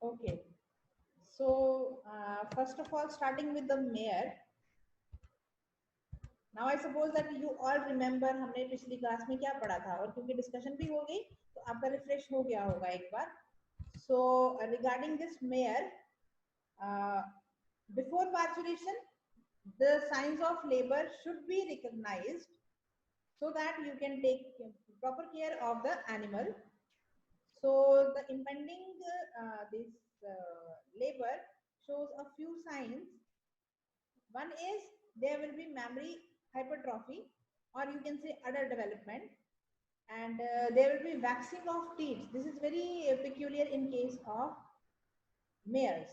Okay. So first of all, starting with the mare. Now I suppose that you all remember हमने पिछली class में क्या पढ़ा था, और क्योंकि डिस्कशन भी हो गई तो आपका रिफ्रेश हो गया होगा एक बार. So regarding this mare, uh, before parturition, the signs of labor should be recognized so that you can take proper care of the animal. So the impending this labor shows a few signs. One is there will be mammary hypertrophy, or you can say udder development, and there will be waxing of teeth. This is very peculiar in case of mares.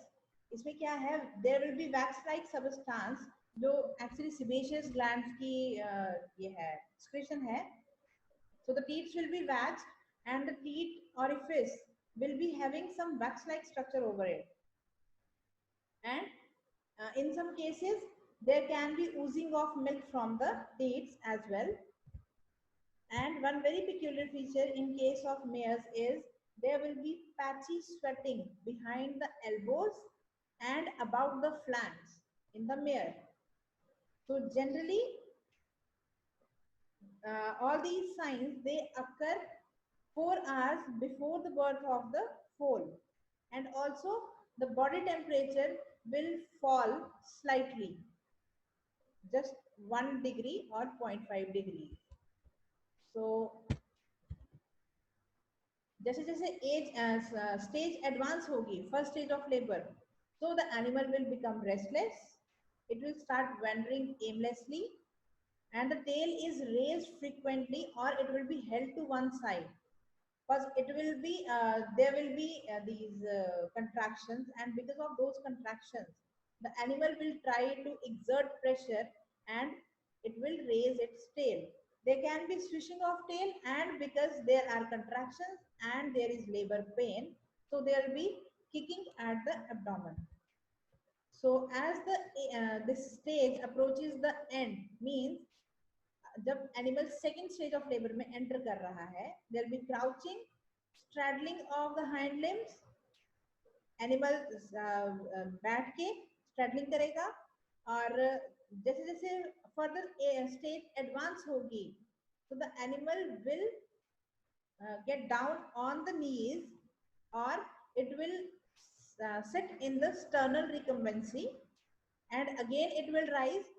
इसमें क्या है, there will be wax like substance जो actually sebaceous glands की ये है secretion है. So the teeth will be waxed, and the teeth orifice will be having some wax like structure over it. And in some cases there can be oozing of milk from the teats as well. And one very peculiar feature in case of mares is there will be patchy sweating behind the elbows and about the flanks in the mare. So generally all these signs they occur 4 hours before the birth of the foal, and also the body temperature will fall slightly, just 1 degree or 0.5 degree. So जैसे जैसे as stage advance होगी, first stage of labour, so the animal will become restless, it will start wandering aimlessly, and the tail is raised frequently or it will be held to one side, because it will be there will be these contractions, and because of those contractions the animal will try to exert pressure and it will raise its tail. There can be swishing of tail, and because there are contractions and there is labor pain, so there will be kicking at the abdomen. So as the this stage approaches the end, means जब animal second stage of labour में enter कर रहा है, there be crouching, straddling of the hind limbs, animal बैठ के straddling करेगा, और जैसे जैसे फर्दर स्टेज एडवांस होगी तो the animal will get down on the knees, or it will sit in the sternal recumbency, and again it will rise,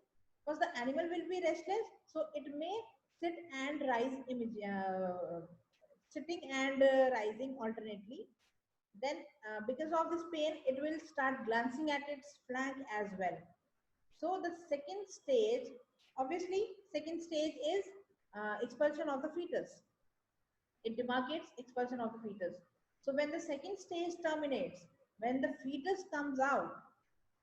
because the animal will be restless, so it may sit and rise sitting and rising alternately. Then because of this pain it will start glancing at its flank as well. So the second stage, obviously second stage is expulsion of the fetus. It demarcates expulsion of the fetus. So when the second stage terminates, when the fetus comes out,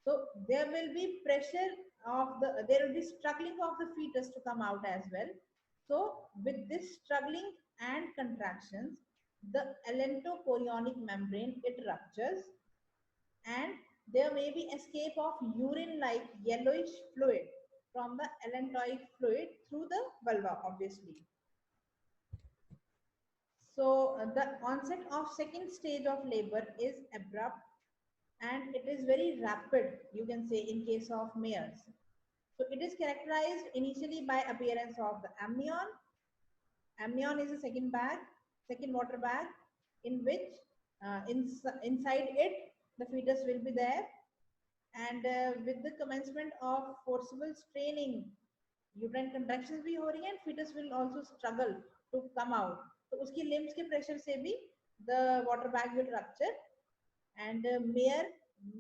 so there will be pressure of the, there will be struggling of the fetus to come out as well. So with this struggling and contractions, the allentochorionic membrane, it ruptures, and there may be escape of urine like yellowish fluid from the allantoic fluid through the vulva, obviously. So the onset of second stage of labor is abrupt and it is very rapid, you can say, in case of mares. So it is characterized initially by appearance of the amnion. Amnion is a second bag, second water bag, in which inside it the fetus will be there, and with the commencement of forcible straining, uterine contractions भी हो रही हैं, and fetus will also struggle to come out. तो उसकी limbs के pressure से भी the water bag will rupture, and mare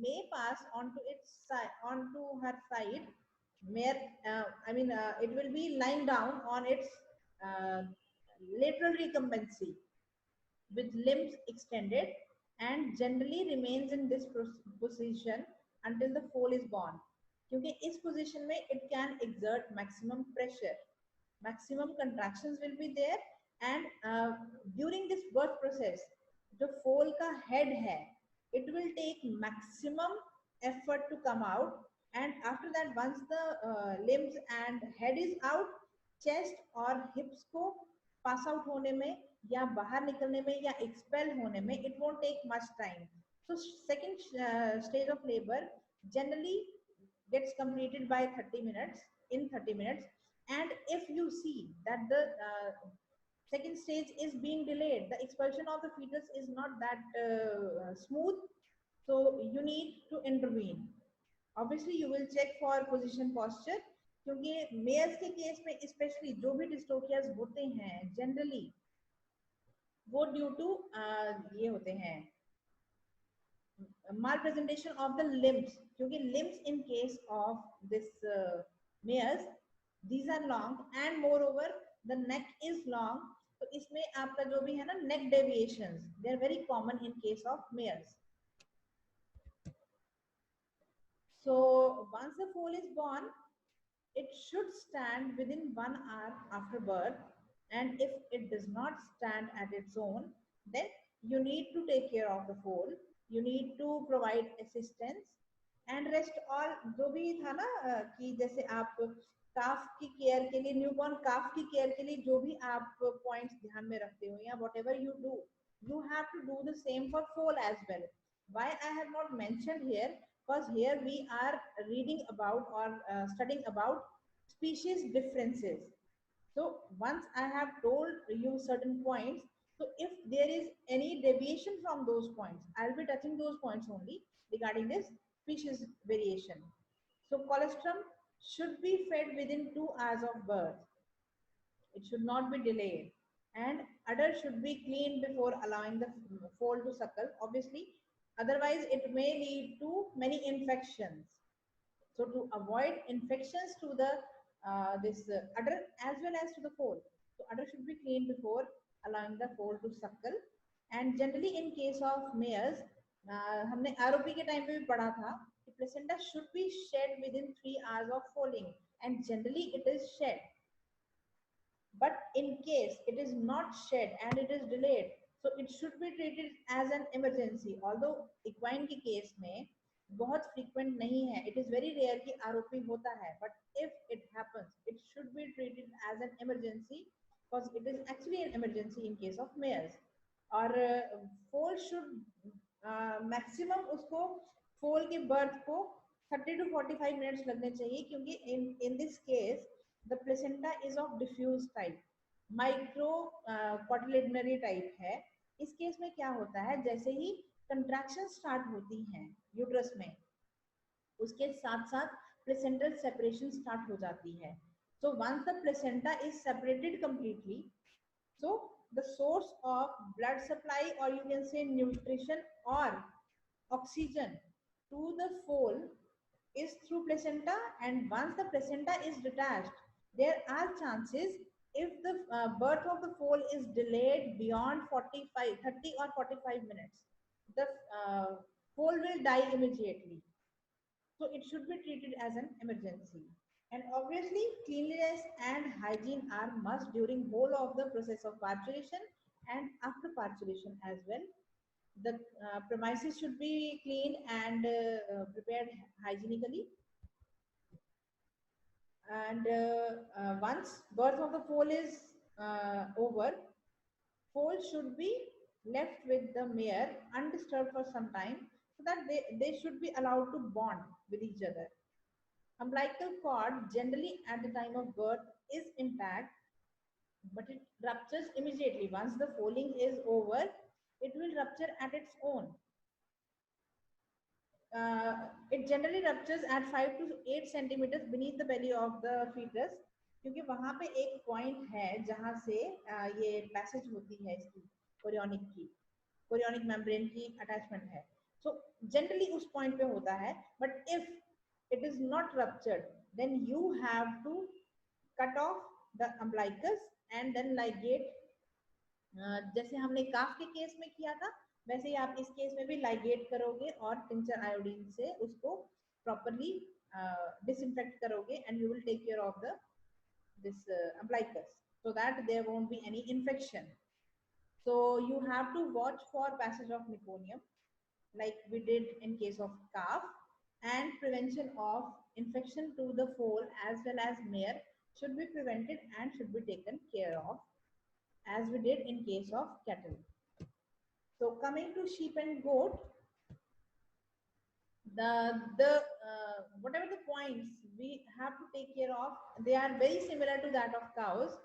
may pass onto its side, onto her side. Mare, it will be lying down on its uh, lateral recumbency with limbs extended, and generally remains in this position until the foal is born. क्योंकि इस position में it can exert maximum pressure, maximum contractions will be there, and during this birth process जो foal का head है, it will take maximum effort to come out, and after that once the limbs and head is out, chest और hips को pass out होने में या बाहर निकलने में या expel होने में it won't take much time. So second stage of labor generally gets completed by 30 minutes, in 30 minutes. And if you see that the second stage is being delayed, the expulsion of the fetus is not that smooth, so you need to intervene. Obviously you will check for position posture, क्योंकि Myers के case में specially जो भी डिस्टोकियाज होते हैं generally वो due to ये होते हैं malpresentation of the limbs, क्योंकि limbs in case of this mares these are long and moreover the neck is long, तो इसमें आपका जो भी है ना neck deviations they are very common in case of mares. So once the foal is born, it should stand within 1 hour after birth, and if it does not stand at its own, then you need to take care of the foal, you need to provide assistance and rest all. जो भी था ना कि जैसे आप काफ की care के लिए, न्यूबॉर्न काफ की केयर के लिए जो भी आप पॉइंट्स ध्यान में रखते हो या whatever you do, you have to do the same for foal as well. Why I have not mentioned here, because here we are reading about or studying about species differences. So once I have told you certain points, so if there is any deviation from those points, I'll be touching those points only regarding this species variation. So colostrum should be fed within 2 hours of birth. It should not be delayed, and udder should be cleaned before allowing the foal to suckle, obviously, otherwise it may lead to many infections. So to avoid infections to the this udder as well as to the foal, so udder should be cleaned before allowing the foal to suckle. And generally in case of mares, हमने ROP के time पे भी पढ़ा था कि placenta should be shed within 3 hours of foaling, and generally it is shed. But in case it is not shed and it is delayed, so it should be treated as an emergency. Although equine के case में बहुत frequent नहीं है, it is very rare कि ROP होता है, but if it happens, it should be treated as an emergency, because it is actually an emergency in case of mares. और foal should maximum उसको foal के birth को 30 to 45 minutes लगने चाहिए, क्योंकि in this case the placenta is of diffuse type, micro cotyledonary type है. इस case में क्या होता है, जैसे ही कंट्रैक्शन स्टार्ट होती हैं यूट्रस में, उसके साथ साथ प्लेसेंटल सेपरेशन स्टार्ट हो जाती है. So once the placenta is separated completely, so the source of blood supply, or you can say nutrition or oxygen to the foal is through placenta. And once the placenta is detached, there are chances, if the birth of the foal is delayed beyond 30 or 45 minutes, the foal will die immediately. So it should be treated as an emergency. And obviously cleanliness and hygiene are must during whole of the process of parturition and after parturition as well. The premises should be cleaned and prepared hygienically. And once birth of the foal is over, foal should be left with the mare undisturbed for some time, so that they should be allowed to bond with each other. Umbilical cord generally at the time of birth is intact, but it ruptures immediately. Once the foaling is over, it will rupture at its own. It generally ruptures at 5 to 8 centimeters beneath the belly of the fetus, क्योंकि वहां पे एक point है जहां से ये passage होती है इसकी कोरियोनिक मेम्ब्रेन की अटैचमेंट है. सो जनरली उस पॉइंट पे होता है, but if it is not ruptured, then you have to cut off the umbilicus and then ligate. जैसे हमने काफ के केस में किया था, वैसे ही आप इस केस में भी लाइगेट करोगे और टिंचर आयोडीन से उसको प्रॉपरली डिसइंफेक्ट करोगे, and you will take care of the this umbilicus so that there won't be any infection. So you have to watch for passage of meconium like we did in case of calf, and prevention of infection to the foal as well as mare should be prevented and should be taken care of as we did in case of cattle. So coming to sheep and goat, whatever the points we have to take care of, they are very similar to that of cows.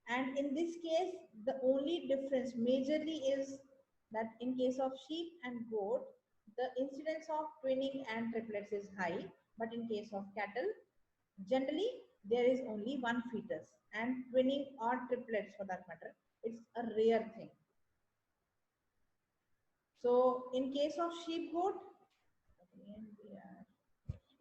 And in this case, the only difference majorly is that in case of sheep and goat, the incidence of twinning and triplets is high, but in case of cattle, generally there is only one fetus, and twinning or triplets for that matter, it's a rare thing. So in case of sheep goat,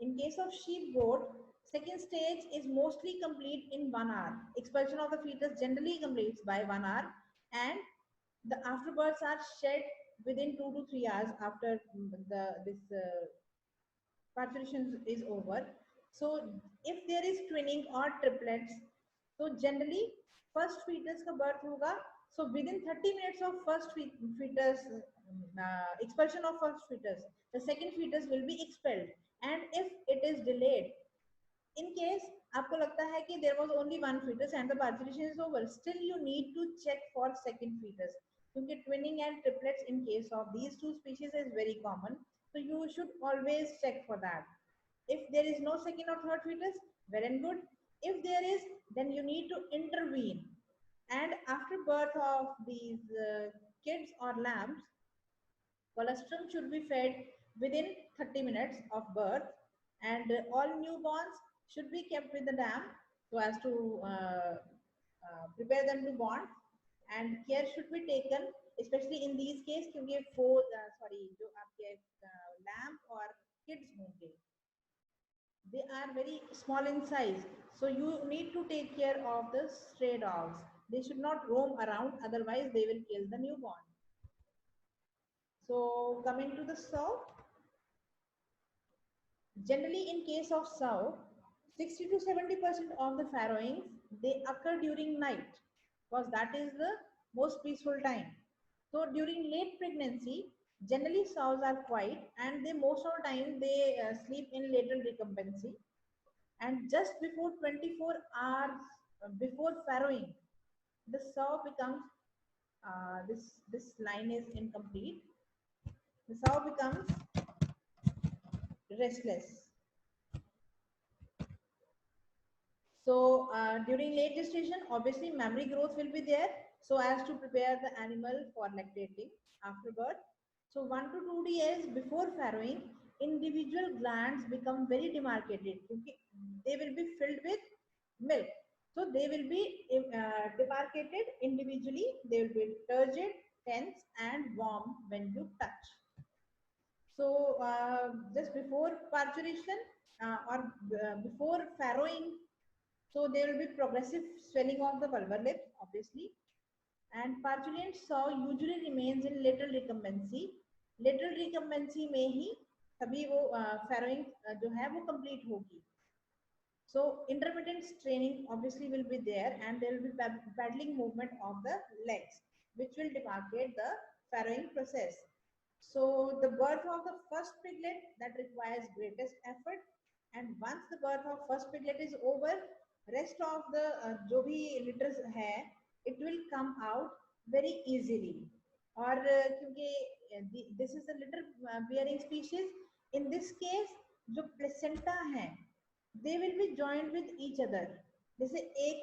in case of sheep goat, second stage is mostly complete in 1 hour. Expulsion of the fetus generally completes by 1 hour, and the afterbirths are shed within 2 to 3 hours after the this parturition is over. So if there is twinning or triplets, so generally first fetus का birth होगा. So within 30 minutes of first fetus expulsion of first fetus, the second fetus will be expelled. And if it is delayed, in case आपको लगता है कि there was only one fetus and the parturition is over, still you need to check for second fetus, क्योंकि twinning and triplets in case of these two species is very common, so you should always check for that. If there is no second or third fetus, well and good. If there is, then you need to intervene, and after birth of these kids or lambs, colostrum should be fed within 30 minutes of birth, and all newborns should be kept with the dam so as to prepare them to born, and care should be taken, especially in these cases, क्योंकि जो आपके lamb और kids होंगे, they are very small in size, so you need to take care of the stray dogs. They should not roam around, otherwise they will kill the newborn. So coming to the sow, generally in case of sow, 60 to 70% of the farrowings, they occur during night, because that is the most peaceful time. So during late pregnancy, generally sows are quiet, and they most of the time they sleep in lateral recumbency, and just before 24 hours before farrowing, the sow becomes this line is incomplete. The sow becomes restless. So during late gestation, obviously mammary growth will be there, so as to prepare the animal for lactating after birth. So 1 to 2 days before farrowing, individual glands become very demarcated. They will be filled with milk. So they will be demarcated individually. They will be turgid, tense, and warm when you touch. So just before parturition or before farrowing, so there will be progressive swelling of the vulvar lips, obviously. And parturient sow usually remains in lateral recumbency. Lateral recumbency में ही तभी वो farrowing जो है वो complete होगी. So intermittent straining obviously will be there, and there will be paddling movement of the legs, which will demarcate the farrowing process. So the birth of the first piglet, that requires greatest effort, and once the birth of first piglet is over, rest of the जो भी litters है, it will come out very easily. और क्योंकि this is a litter bearing species, in this case जो placenta है, they will be joined with each other. जैसे एक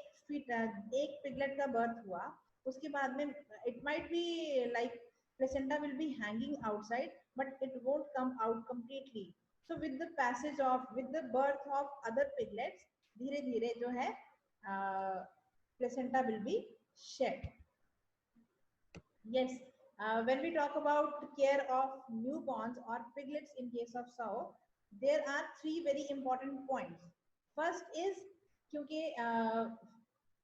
piglet का birth हुआ, उसके बाद में it might be like placenta will be hanging outside, but it won't come out completely. So with the birth of other piglets, धीरे धीरे जो है placenta will be shed. Yes, when we talk about care of newborns or piglets in case of sow, there are three very important points. First is क्योंकि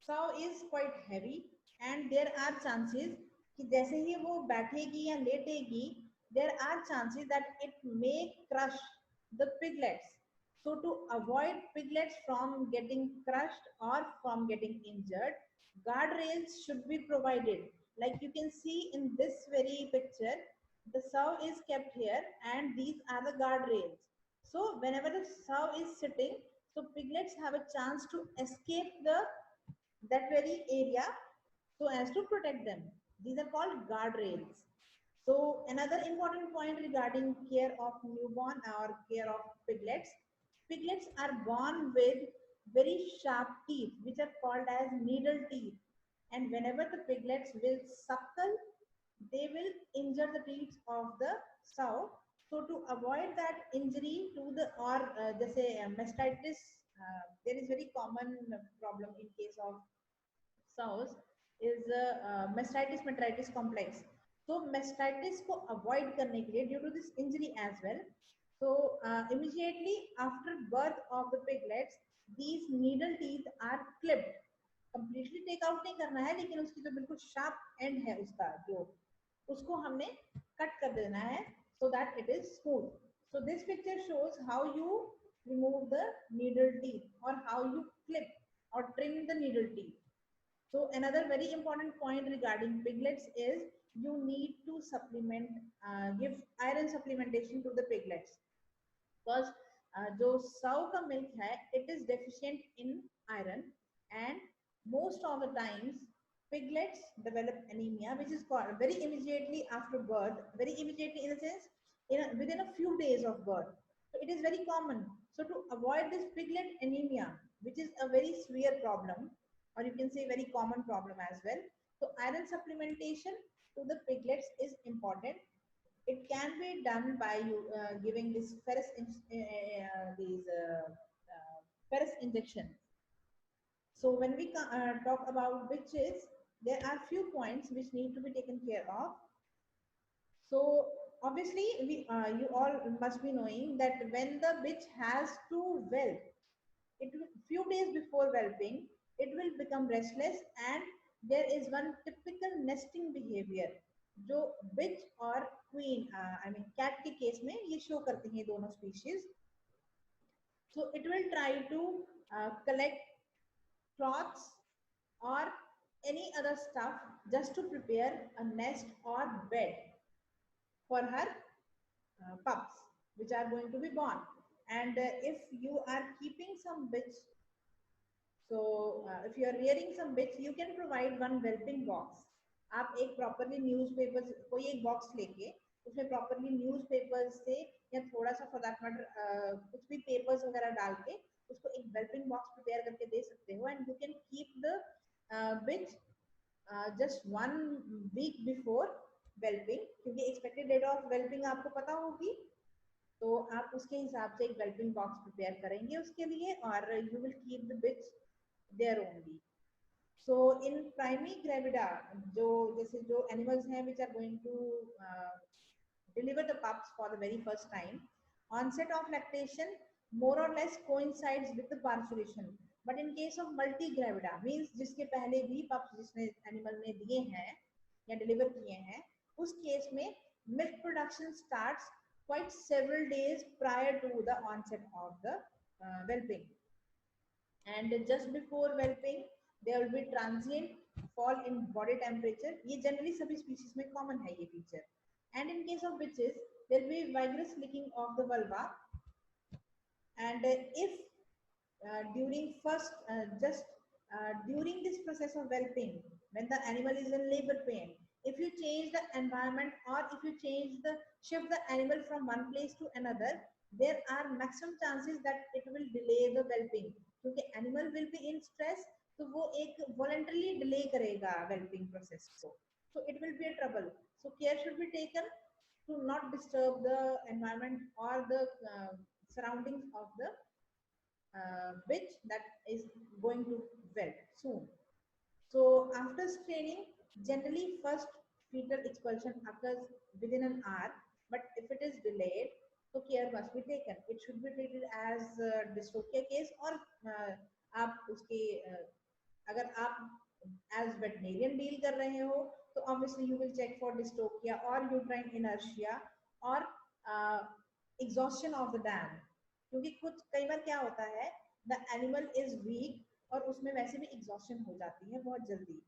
sow is quite heavy, and there are chances कि जैसे ही वो बैठेगी या लेटेगी, there are chances that it may crush the piglets. So to avoid piglets from getting crushed or from getting injured, guardrails should be provided. Like you can see in this very picture, the sow is kept here, and these are the guardrails. So whenever the sow is sitting, so piglets have a chance to escape that very area so as to protect them. These are called guardrails. So another important point regarding care of newborn or care of piglets. Piglets are born with very sharp teeth, which are called as needle teeth. And whenever the piglets will suckle, they will injure the teeth of the sow. So to avoid that injury to the or जैसे mastitis, there is very common problem in case of sows is mastitis metritis complex. So mastitis को avoid करने के लिए due to this injury as well. So immediately after birth of the piglets, these needle teeth are clipped. Completely take out नहीं करना है, लेकिन उसकी जो बिल्कुल sharp end है उसका जो उसको हमने cut कर देना है so that it is smooth. So this picture shows how you remove the needle teeth or how you clip or trim the needle teeth. So another very important point regarding piglets is you need to supplement, give iron supplementation to the piglets because जो sow का milk है, it is deficient in iron, and most of the times piglets develop anemia, which is called very immediately after birth, very immediately in the sense within a few days of birth. So it is very common. So to avoid this piglet anemia, which is a very severe problem, or you can say very common problem as well. So iron supplementation to the piglets is important. It can be done by you giving this ferrous injection. So when we talk about bitches, there are few points which need to be taken care of. So obviously, you all must be knowing that when the bitch has to whelp, it will, few days before whelping, it will become restless, and there is one typical nesting behavior जो bitch और queen, I mean cat के case में ये show करते हैं दोनों species. So it will try to collect cloths or any other stuff just to prepare a nest or bed for her pups which are going to be born. And if you are keeping some bitch, so if you are rearing some bitch, you can provide one whelping box. आप एक properly newspapers कोई एक box लेके उसमें properly newspapers से या थोड़ा सा फॉर दैट मैटर कुछ भी पेपर्स वगैरह डाल के उसको एक वेल्पिंग बॉक्स प्रिपेयर करके दे सकते हो, and you can keep the bitch just 1 week before whelping, क्योंकि एक्सपेक्टेड डेट ऑफ वेल्पिंग आपको पता होगी, तो आप उसके हिसाब से एक वेल्पिंग बॉक्स प्रिपेयर करेंगे उसके लिए, और you will keep the bitch there only. So in primary gravida, जो जैसे जो animals हैं which are going to deliver the pups for the very first time, onset of lactation more or less coincides with the parturition. But in case of multigravida means जिसके पहले भी pups जिसने animal ने दिए हैं या deliver किए हैं, उस केस में milk production starts quite several days prior to the onset of the whelping. And just before whelping there will be transient fall in body temperature. ये generally सभी species में common है ये feature. And in case of bitches there will be vigorous licking of the vulva, and if during first just during this process of whelping, when the animal is in labor pain, if you change the environment or if you shift the animal from one place to another, there are maximum chances that it will delay the whelping, क्योंकि animal will be in stress, तो वो एक voluntarily delay करेगा whelping process को, so it will be a trouble. So care should be taken to not disturb the environment or the surroundings of the bitch that is going to whelp soon. So after straining, generally first fetal expulsion occurs within an hour, but if it is delayed, so care must be taken. It should be treated as dystocia case, or आप उसके अगर आप as veterinarian deal कर रहे हो, तो obviously you will check for dystocia or uterine inertia or exhaustion of the dam. क्योंकि कुछ कई बार क्या होता है, the animal is weak और उसमें वैसे भी एग्जॉस्शन हो जाती है बहुत जल्दी,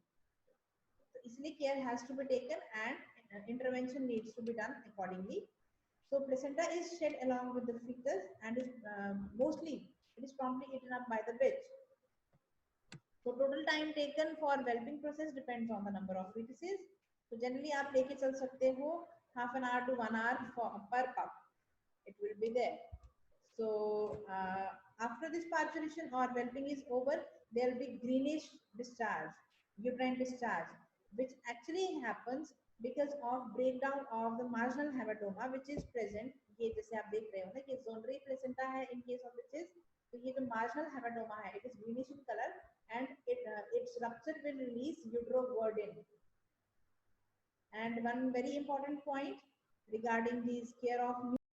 तो इसलिए care has to be taken and intervention needs to be done accordingly. So placenta is shed along with the fetus and is mostly it is promptly eaten up by the bitch. So total time taken for whelping process depends on the number of fetuses. So generally आप लेके चल सकते हो half an hour to 1 hour per pup. It will be there. So after this parturition or whelping is over, there will be greenish discharge, uterine discharge, which actually happens because of breakdown of the marginal hematoma which is present. ये जैसे आप देख रहे हो ना कि zonary placenta है in case of witches, तो ये जो marginal hematoma है, it is greenish in color and its rupture will release uteroguerdin. And one very important point regarding this care of